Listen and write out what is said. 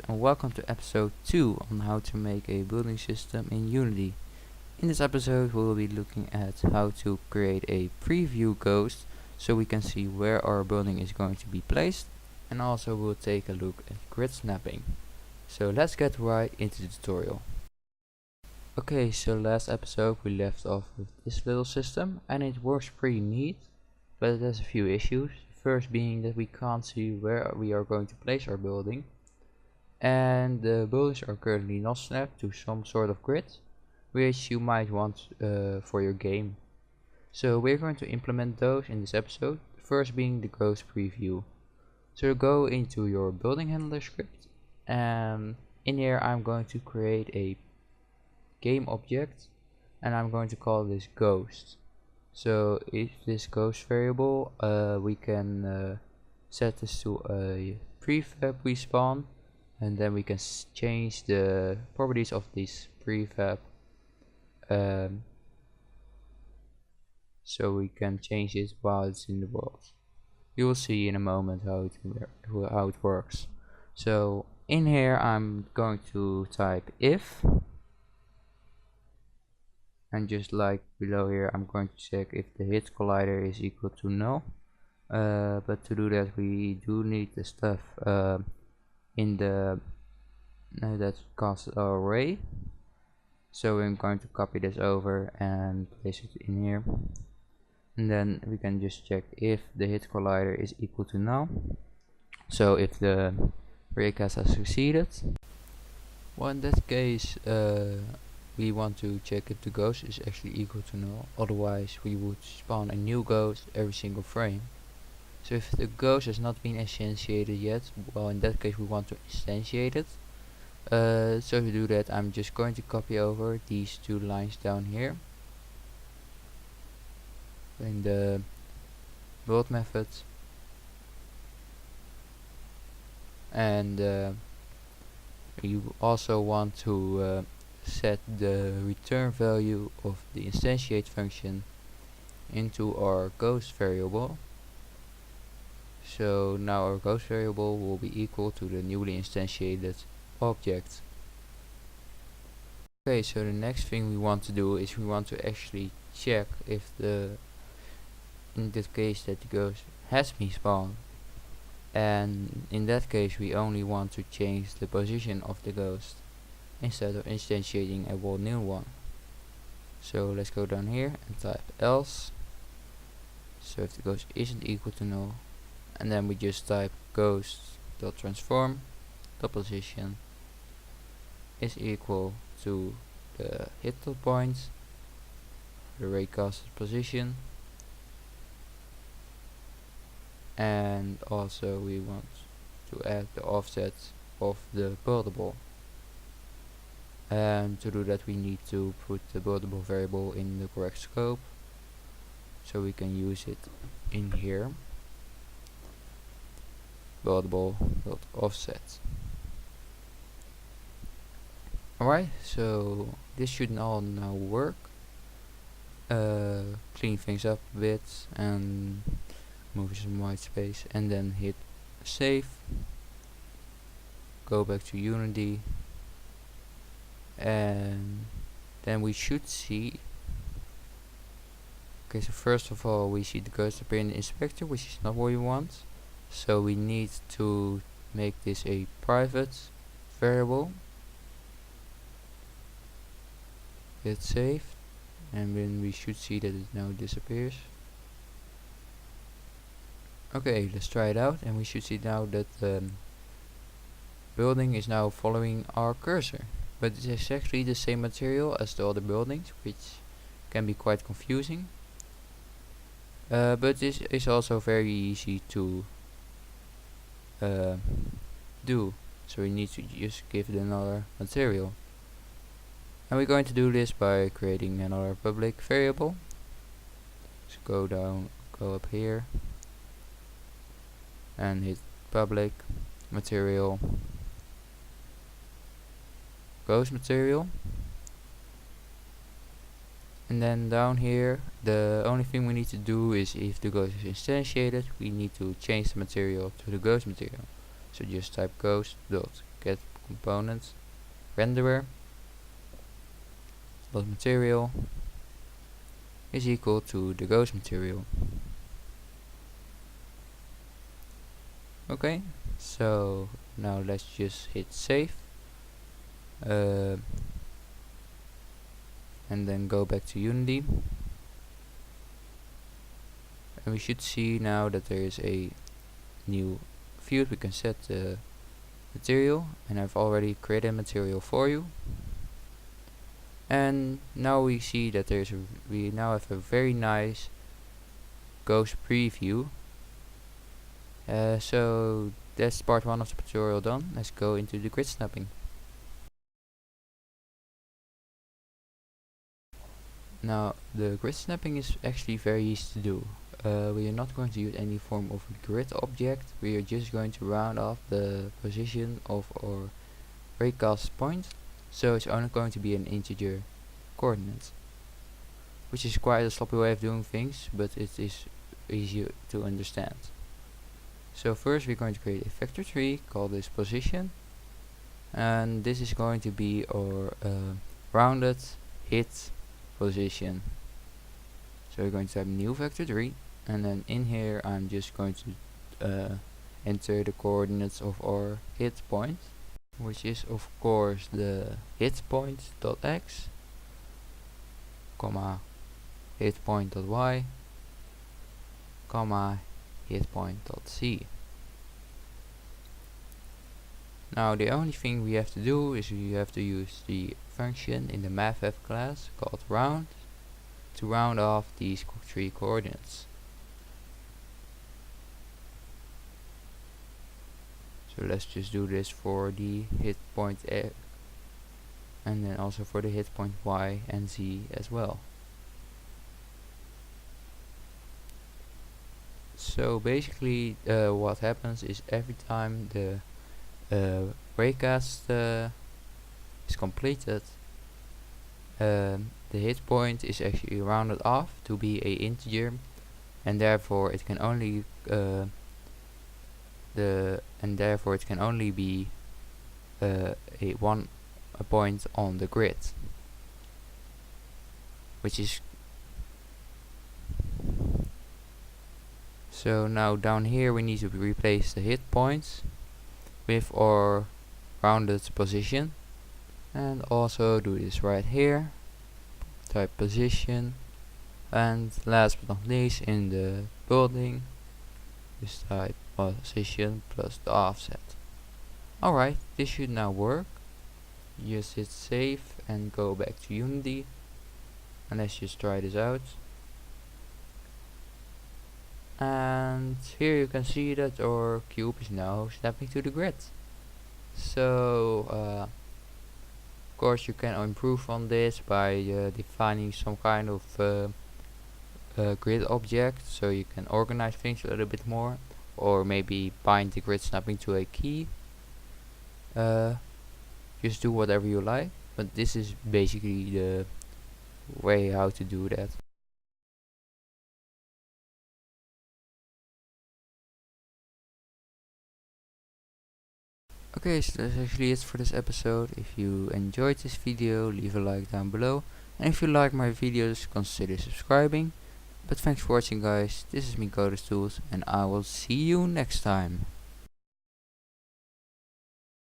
And welcome to episode 2 on how to make a building system in Unity. In this episode we will be looking at how to create a preview ghost so we can see where our building is going to be placed, and also we'll take a look at grid snapping. So let's get right into the tutorial. Okay, so last episode we left off with this little system and it works pretty neat, but it has a few issues. First being that we can't see where we are going to place our building, and the buildings are currently not snapped to some sort of grid, which you might want for your game. So we're going to implement those in this episode, the first being the ghost preview. So go into your building handler script, and in here I'm going to create a game object and I'm going to call this ghost. So if this ghost variable, we can set this to a prefab respawn, and then we can change the properties of this prefab, so we can change it while it's in the world. You will see in a moment how it works. So in here I'm going to type if, and just like below here I'm going to check if the hit collider is equal to null. But to do that we do need the stuff in the that casts array. So I'm going to copy this over and place it in here, and then we can just check if the hit collider is equal to null. So if the raycast has succeeded, well, in that case we want to check if the ghost is actually equal to null, otherwise we would spawn a new ghost every single frame. So if the ghost has not been instantiated yet, well, in that case we want to instantiate it. So to do that I'm just going to copy over these two lines down here in the build method, and you also want to set the return value of the instantiate function into our ghost variable. So now our ghost variable will be equal to the newly instantiated object. Okay, so the next thing we want to do is we want to actually check if in this case that the ghost has been spawned, and in that case we only want to change the position of the ghost instead of instantiating a whole new one. So let's go down here and type else. So if the ghost isn't equal to null, and then we just type ghost.transform the position is equal to the hit point, the raycast position, and also we want to add the offset of the buildable. And to do that we need to put the buildable variable in the correct scope, so we can use it in here, buildable.offset. Alright, so this should all now work. Clean things up a bit and move some white space, and then hit save. Go back to Unity, and then we should see. Okay, so first of all we see the ghost appear in the inspector, which is not what we want. So we need to make this a private variable. Hit save, and then we should see that it now disappears. Okay, let's try it out, and we should see now that the building is now following our cursor, but it's exactly the same material as the other buildings, which can be quite confusing. But this is also very easy to do, so we need to just give it another material. And we're going to do this by creating another public variable. So go up here and hit public material ghost material, and then down here the only thing we need to do is, if the ghost is instantiated, we need to change the material to the ghost material. So just type ghost dot get component renderer dot material is equal to the ghost material. Okay, so now let's just hit save and then go back to Unity, and we should see now that there is a new field. We can set the material, and I've already created a material for you. And now we see that we now have a very nice ghost preview. So that's part 1 of the tutorial done. Let's go into the grid snapping. Now the grid snapping is actually very easy to do. We are not going to use any form of grid object. We are just going to round off the position of our raycast point, so it's only going to be an integer coordinate, which is quite a sloppy way of doing things, but it is easy to understand. So first we're going to create a vector tree, call this position, and this is going to be our rounded hit position. So we're going to type new vector tree, and then in here I'm just going to enter the coordinates of our hit point, which is of course the hit point dot x, comma hit point dot y, comma hit point dot z. Now the only thing we have to do is we have to use the function in the mathf class called round to round off these 3 coordinates. So let's just do this for the hit point x, and then also for the hit point y and z as well. So basically what happens is every time the raycast is completed, the hit point is actually rounded off to be a integer, and therefore it can only be a point on the grid, which is so. Now down here we need to replace the hit points with our rounded position, and also do this right here, type position, and last but not least in the building just type position plus the offset. Alright, this should now work. Just hit save and go back to Unity, and let's just try this out. And here you can see that our cube is now snapping to the grid. So of course you can improve on this by defining some kind of grid object, so you can organize things a little bit more, or maybe bind the grid snapping to a key. Just do whatever you like, but this is basically the way how to do that. Okay, so that's actually it for this episode. If you enjoyed this video, leave a like down below, and if you like my videos, consider subscribing. But thanks for watching guys, this is me, CodersTools, and I will see you next time.